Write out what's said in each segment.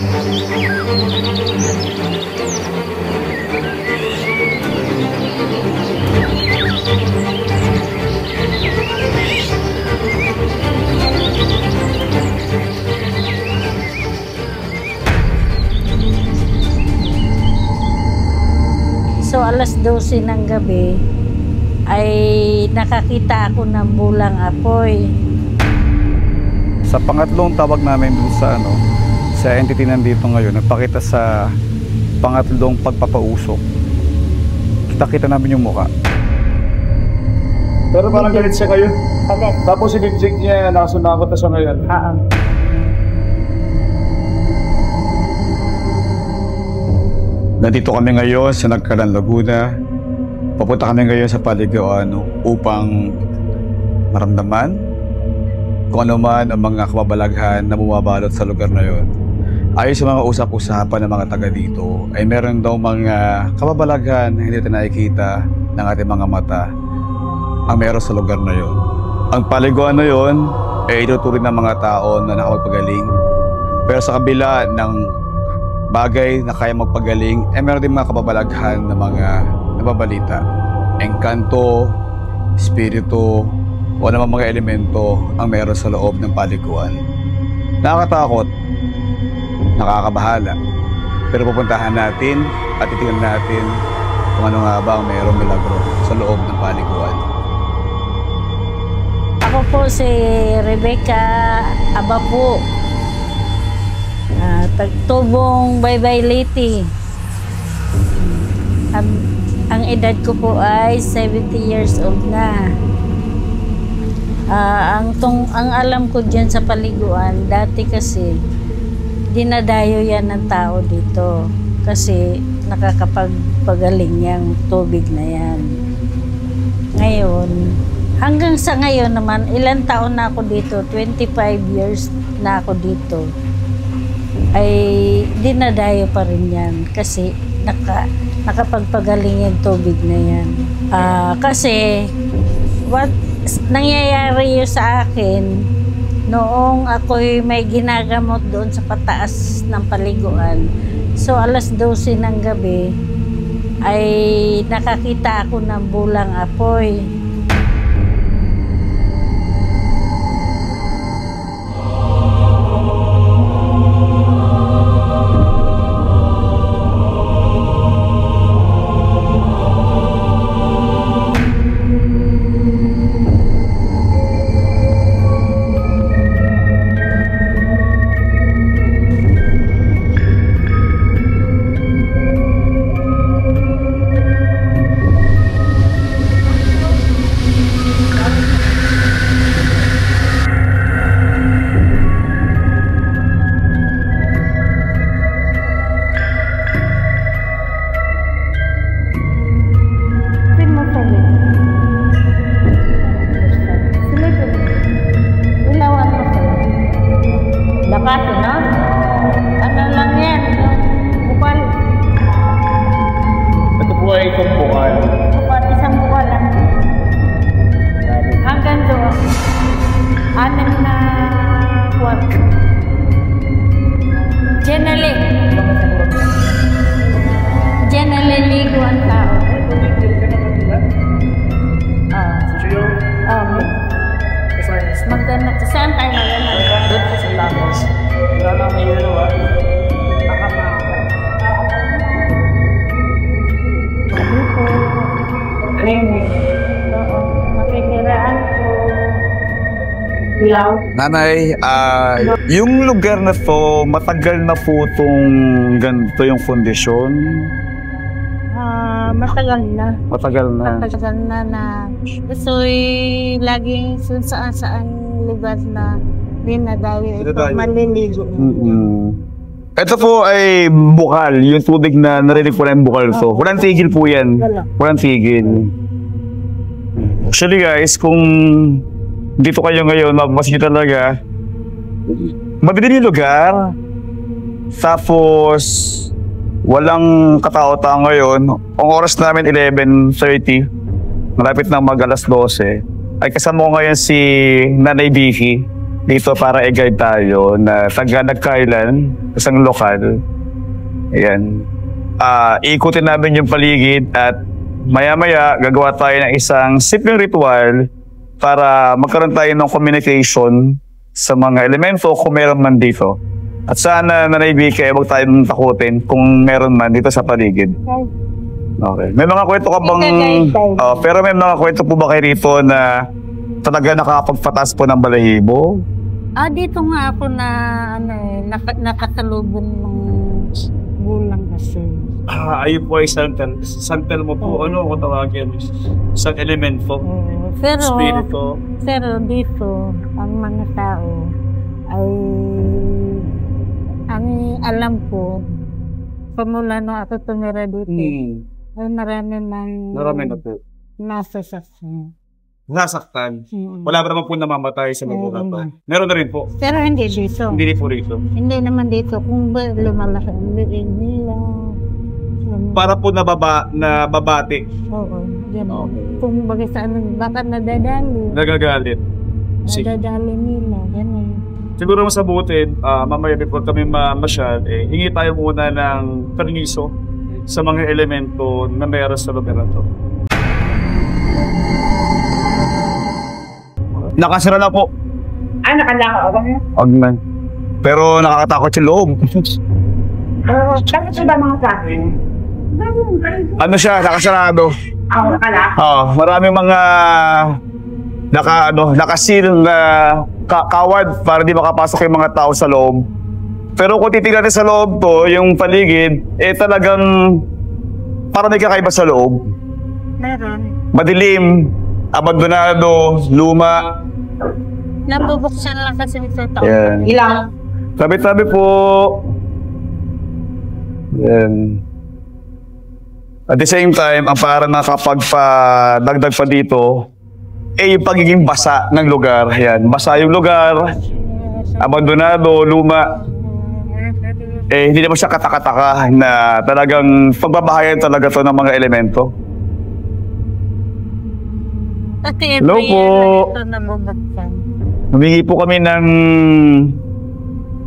So alas 12 ng gabi ay nakakita ako ng bulang apoy. Sa pangatlong tawag namin dun sa sa entity nandito ngayon, nagpakita sa pangatlong pagpapausok. Kita-kita namin yung mukha. Pero parang galit siya ngayon. Tapos sinijig niya, nakasunakot na siya ngayon. Nandito kami ngayon sa Nagkaran, Laguna. Papunta kami ngayon sa Paliguan upang maramdaman kung ano man ang mga kababalaghan na bumabalot sa lugar na yon. Ayon sa mga usap-usapan ng mga taga dito, ay meron daw mga kababalaghan na hindi natin nakikita ng ating mga mata ang meron sa lugar na yon. Ang Paliguan na yon ay ituturing ng mga tao na nakapagpagaling. Pero sa kabila ng bagay na kaya magpagaling, ay meron din mga kababalaghan na mga nababalita. Engkanto, espiritu, o naman mga elemento ang meron sa loob ng paliguan. Nakakatakot, nakakabahala. Pero pupuntahan natin at titingnan natin kung ano nga ba ang mayroong milagro sa loob ng paliguan. Ako po si Rebecca Abapo. Tagtubong Baybay Liti. Ang edad ko po ay 70 years old na. Ang alam ko dyan sa paliguan, dati kasi dinadayo yan ng tao dito kasi nakakapagpagaling yung tubig na yan. Ngayon, hanggang sa ngayon naman, ilang taon na ako dito, 25 years na ako dito, ay dinadayo pa rin yan kasi nakapagpagaling yung tubig na yan. Kasi what nangyayari yun sa akin noong ako'y may ginagamot doon sa pataas ng paliguan. So alas 12 ng gabi ay nakakita ako ng bulang apoy. Nanay, yung lugar na to, matagal na po itong ganito yung kondisyon? Matagal na. Matagal na. Matagal na gusto'y laging saan lugar na dinadawi ito, maliligo. Ito po ay bukal, yung tubig na narinig po na yung bukal to. Walang tigil po yan. Walang tigil. Actually guys, kung dito kayo ngayon, mapapasin nyo talaga, madilim yung lugar, tapos walang katao-tao ngayon. Ang oras namin 11:30, malapit na mag alas 12, ay kasama ko ngayon si Nanay Vicky. dito para i-guide tayo na taga Nagkailan, isang lokal. Ayan. Ikutin namin yung paligid at maya-maya gagawa tayo ng isang simpleng ritual para magkaroon tayo ng communication sa mga elemento kung meron man dito. At sana Nanay Vicky, huwag tayong takutin kung meron man dito sa paligid. Okay. May mga kwento ka bang... pero may mga kwento po ba kayo rito na talaga nakakapagpatas po ng balahibo? Dito nga ako na nakasalubong ng bulang kasi. Ayun po ay santal. Santal mo po, ano kung tawagin? Isang elemento. Spirito. Pero dito, ang mga tao ay ang alam ko, pamula nung ako tumira dito, ay marami na po. nasasaktan. Nasaktan. Wala ba naman po namamatay sa magulang pa? Meron na rin po. Pero hindi dito. Hindi po rito. Hindi naman dito. Kung ba lumalaki ang liig nila. Para po nababati. Oo, gano'n. Kung baga saan, baka nadadali. Nagagalit. Sige. Nadadali nila, gano'n. Siguro mas mabutin, mamaya before kami masyal, hingi tayo muna ng permiso sa mga elemento na meron sa lugar na to. Nakasira na po. Nakalaka ka ba? Huwag man. Pero nakakatakot yung loob. Bakit ba mga sa akin? Ano siya, nakasarado. Nakala? Maraming mga nakasil na kawad para di makapasok yung mga tao sa loob. Pero kung titignan natin sa loob to, yung paligid, talagang parang may kakaiba sa loob. Meron. Madilim, abandonado, luma. Nabubuksan lang kasi sa taon. Yan. Ilang? Tabi-tabi po. Yan. At the same time, ang parang nakapagpadagdag pa dito, yung pagiging basa ng lugar. Yan. Basa yung lugar, abandonado, luma. Hindi naman siya katakataka na talagang pagbabahayan talaga to ng mga elemento. Kasi Hello po. ito nabubuksan. Humingi po kami ng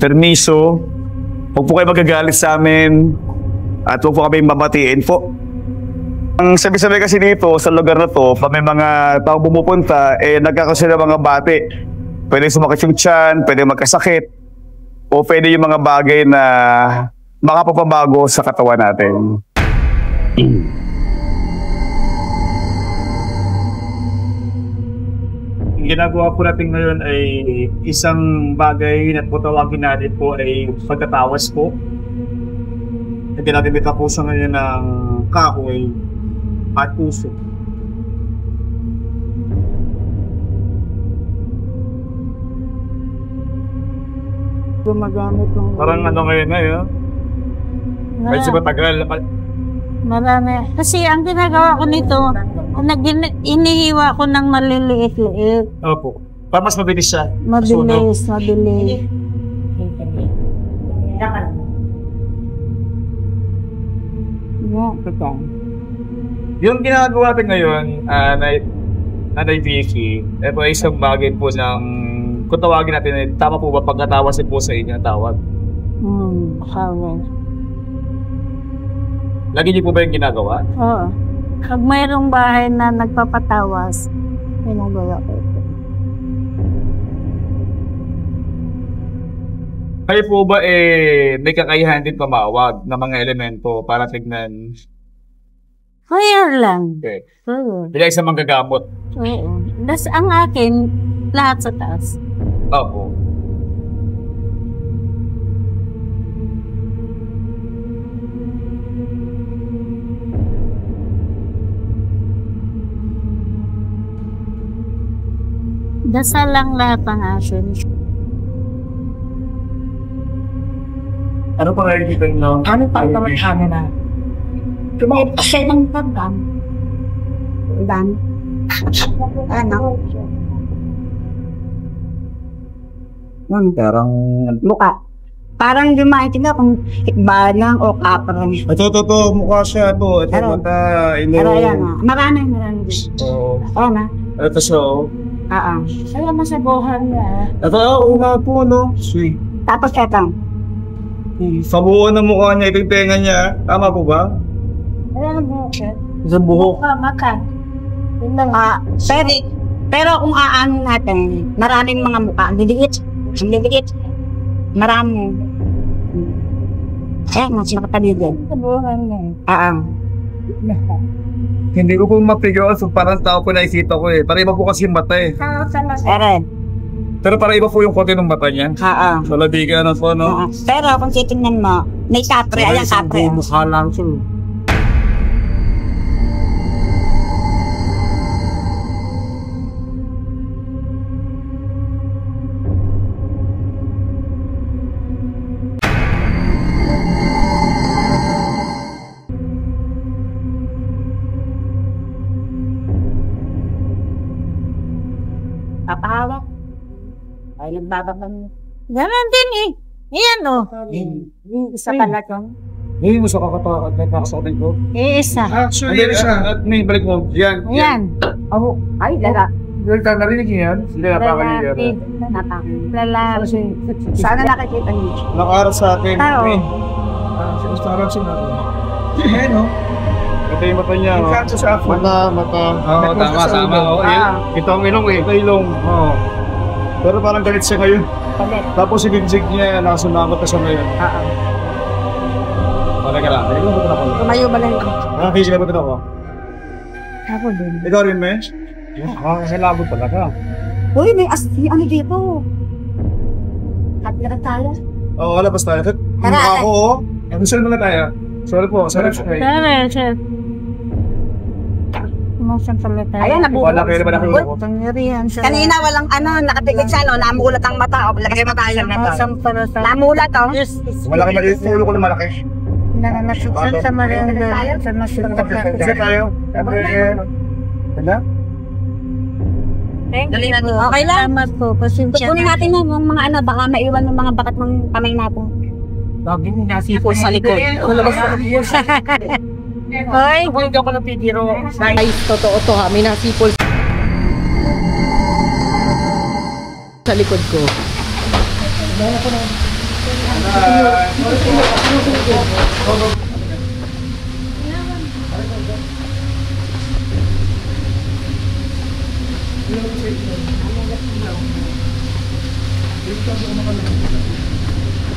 permiso. Huwag po kayo magagalit sa amin at huwag po kami mabatiin po. Ang sabi-sabi kasi dito sa lugar na to, pag may mga tao bumupunta, nagkakaroon ng mga bati. Pwede sumakit yung tiyan, pwede magkasakit, o pwede yung mga bagay na makapapabago sa katawan natin. Ang ginagawa po natin ngayon ay isang bagay na po tawagin natin po ay pagkatawas po. Hindi natin itapusan ngayon ng kahoy at puso. Gumagamit ng... Parang ano ngayon na yun? Medyo matagal. Marami. Kasi ang ginagawa ko nito, inihiwa ko ng maliliit-liit. Opo. Para mas mabilis siya. Mabilis. Yung ginagawa natin ngayon, Nanay Vicky, ito ay isang bagay po ng, kung tawagin natin, tama po ba pagkatawasin po sa inyo ang tawag? Sabi. Lagi niyo po ba yung ginagawa? Oo. Pag mayroong bahay na nagpapatawas, ginagawa ko ito. Kayo po ba may kakayahan din pamawag ng mga elemento para tignan? Fire lang. Okay. Oo. Bila isang manggagamot. Oo. Das ang akin, lahat sa taas. Opo. Dasal lang lahat ng action. Ano pa nga dito yung Ano pa ito may ano na? Tumawag siya ng pagdam. Dan. Ano? Parang... Mukha. Parang dumating nga kung ikbalang o kaparang. Ito, mukha siya to. Ito, Ano? mata, ilo. Pero yan nga. Marami. Oo. Oo na. Ito siya, oh. Kaya masabuhan niya. Ito, una po, no? Sweet. Tapos eto. Sa buo ng mukha niya, ito yung tenga niya. Tama po ba? Ayan ang buhok siya. Sa buhok. Makan. Yun lang. Pero kung aano natin, maraming mga mukha. Ang liliit. Marami. Ayan, mas makapaligid. Sabuhan niya. Hindi ko po mapigyan. So, parang tao po nakikita ko eh. Para iba po kasi yung mata eh. Pero para iba po yung kote ng mata niya. So, labigan na po, no? Pero kung titingnan mo, may kapre. Ayan, kapre. Mukha lang siya. Papahawak. Ay, nagbabakang. Ganon din eh. Yan oh. Isa pala kang. Hindi mo sa kakatawa ko. Isa. Actually, at may balik mo. Yan. Yan. Oh, ay, lala. Narinig niyo yan? Hindi napakan niyo yan. Lalaki. Sana nakikita niyo. Nakaharap sa akin. Tao. Sarap siya natin. Ayan, no? Ito yung mata niya, no? Mata. Oo, tama. Ito ang ilong eh. Ito ilong. Oo. Pero parang galit siya ngayon. Tapos ibibsig niya, nakasunamot na siya ngayon. Wala ka lang. Tumayo ba lang? Kasi sila ba ito ako? Ako din. Ikaw rin, Mesh? Kasi labot pala ka. Uy, may ano dito? Happy na tayo. Oo, labas tayo. Tara. Ako, oh. Gusto na tayo. Sorry po. Sir. Kumusang salita. Ayan, nabubuo. Wala kayo naman ako. Tangyarihan siya. Kanina walang napikit siya, no? Namulat ang mata. O, lagay mo tayo. Namulat, oh. Malaki maliit. Ulo ko na malaki. Nananasukan sa marianda. Sa nasukan. Isa tayo. Ano? Thank you. Okay lang. Salamat po. Pasensya Kunin natin na mga baka maiwan ng mga bakat ng kamay natin. Lagi ni nasipol sa likod. Hoy. Hindi ako napitiro. Ay, totoo to ha. May nasipol sa likod ko.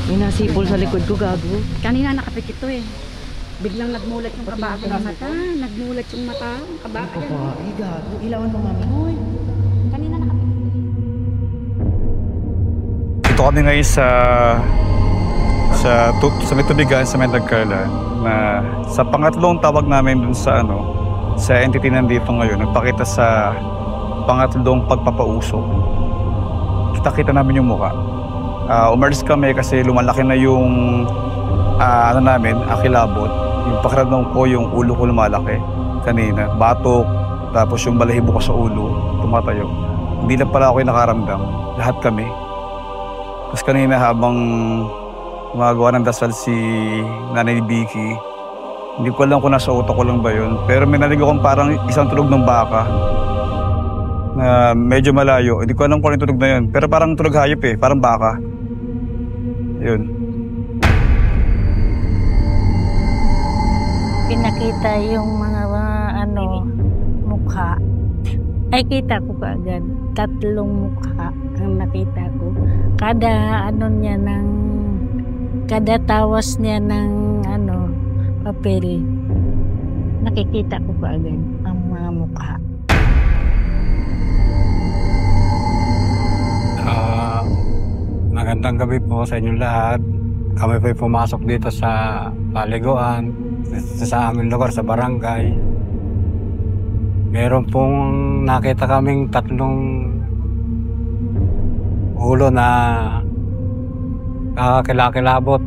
May nasipol sa likod ko, gago. Kanina nakapikit to eh. Biglang nagmulat yung kabaa ng mata. Nagmulat yung mata. Ang kabaa. Ay, gago. Ilawan mo, mami. Hoy. Kanina nakapikit. Ito kami ngayon sa may tubigan sa may Nagkarlan na sa pangatlong tawag namin dun sa sa entity nandito ngayon, nagpakita sa pangatlong pagpapausok. Kita-kita namin yung mukha. Umalis kami kasi lumalaki na yung namin, akilabot. Yung pakiramdam ko, yung ulo ko lumalaki kanina. Batok, tapos yung balahibo ko sa ulo, tumatayo. Hindi lang pala ako yung nakaramdam. Lahat kami. Tapos kanina habang gumagawa ng dasal si Nanay Vicky, hindi ko alam kung nasa utak ko lang ba yun. Pero may narinig akong parang isang tulog ng baka na medyo malayo. Hindi ko alam kung ano yung tulog na yun. Pero parang tulog hayop eh, parang baka. Yun. Pinakita yung mga mukha. Ay, kita ko kaagad. 3 mukha ang nakita ko. Kada kada tawas niya ng papel, nakikita ko kaagad ang mga mukha. Magandang gabi po sa inyong lahat. Kami po'y pumasok dito sa paliguan, sa aming lugar, sa barangay. Meron pong nakita kaming 3 ulo na kakakilakilabot.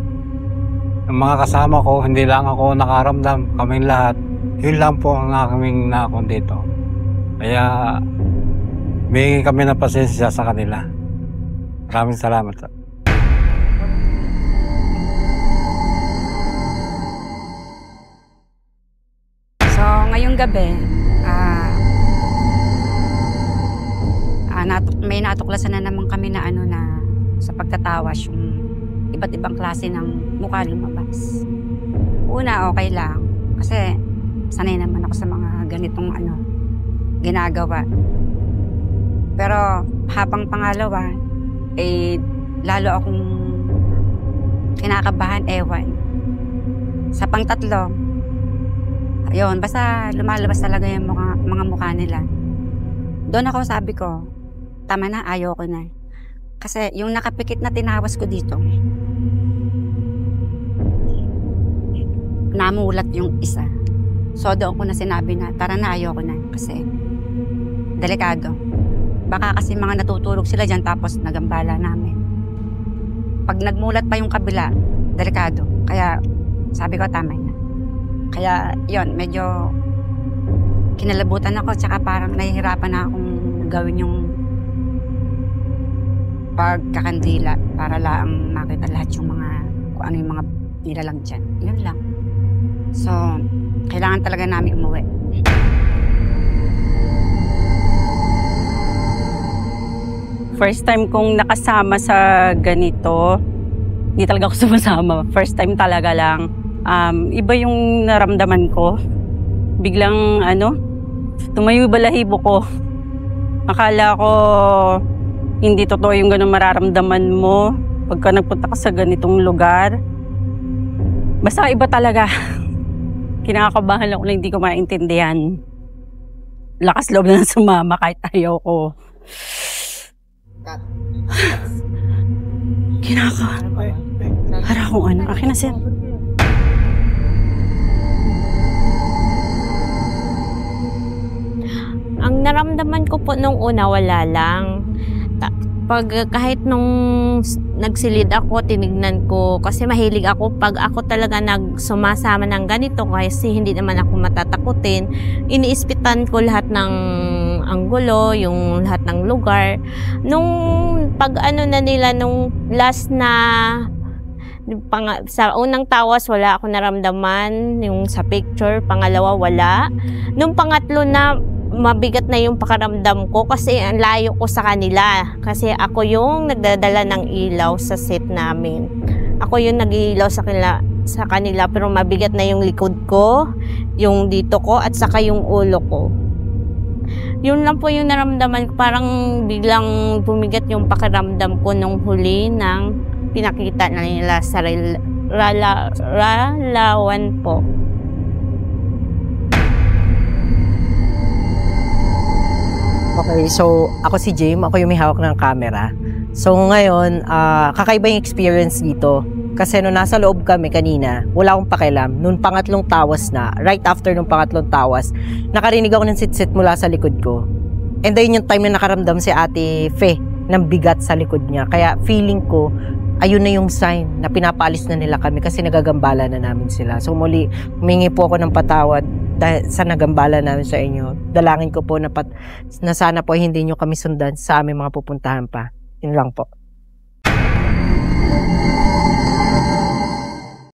Ang mga kasama ko, hindi lang ako nakaramdam, kaming lahat. Yun lang po ang aming nakakon dito. Kaya may kami ng pasensya sa kanila. Maraming salamat. So, ngayong gabi, may natuklasan na naman kami na ano na sa pagtatawas yung iba't ibang klase ng mukha lumabas. Una, okay lang. Kasi sanay naman ako sa mga ganitong ginagawa. Pero habang pangalawa, lalo akong kinakabahan, ewan. Sa pangtatlo, ayun, basta lumalabas talaga yung mga mukha nila. Doon ako sabi ko, tama na, ayoko na. Kasi yung nakapikit na tinawas ko dito, namulat yung isa. So doon ko na sinabi na, tara na, ayoko na. Kasi delikado. Baka kasi mga natutulog sila dyan tapos nagambala namin. Pag nagmulat pa yung kabila, delikado. Kaya sabi ko, tama na. Kaya yon, medyo kinalabutan ako, tsaka parang nahihirapan na akong gawin yung pagkakandila para lang makita lahat yung mga, kung ano yung mga nilalang dyan. Yun lang. So, kailangan talaga namin umuwi. First time kong nakasama sa ganito, hindi talaga ako sumasama. First time talaga lang. Iba yung naramdaman ko. Biglang tumayo yung balahibo ko. Akala ko hindi totoo yung ganun mararamdaman mo pagka nagpunta ka sa ganitong lugar. Basta iba talaga. Kinakabahan ako na hindi ko maintindihan. Lakas loob na sumama kahit ayaw ko. Para akong akin na siya. Ang naramdaman ko po nung una, wala lang. Kahit nung nagsilid ako, tinignan ko, kasi mahilig ako pag ako talaga nagsumasama ng ganito, kasi hindi naman ako matatakutin. Iniispitan ko lahat ng anggulo, yung lahat ng lugar. Nung pag na nila, nung last na sa unang tawas, wala ako naramdaman. Yung sa picture, pangalawa, wala. Nung pangatlo na, mabigat na yung pakaramdam ko kasi ang layo ko sa kanila. Kasi ako yung nagdadala ng ilaw sa set namin. Ako yung nag-iilaw sa kanila, pero mabigat na yung likod ko, yung dito ko, at saka yung ulo ko. Yun lang po yung naramdaman ko. Parang biglang bumigat yung pakiramdam ko nung huli ng pinakita na nila sa Ralawan po. Okay, so ako si Jim, ako yung may hawak ng camera. So ngayon, kakaiba yung experience dito. Kasi nung nasa loob kami kanina, wala akong pakialam. Nung pangatlong tawas na, right after nung pangatlong tawas, nakarinig ako ng sit-sit mula sa likod ko. And then yung time na nakaramdam si Ate Fe ng bigat sa likod niya. Kaya feeling ko, ayun na yung sign na pinapaalis na nila kami kasi nagagambala na namin sila. So muli, humingi po ako ng patawad dahil sa nagambala namin sa inyo. Dalangin ko po na sana po hindi nyo kami sundan sa aming mga pupuntahan pa. Yun lang po.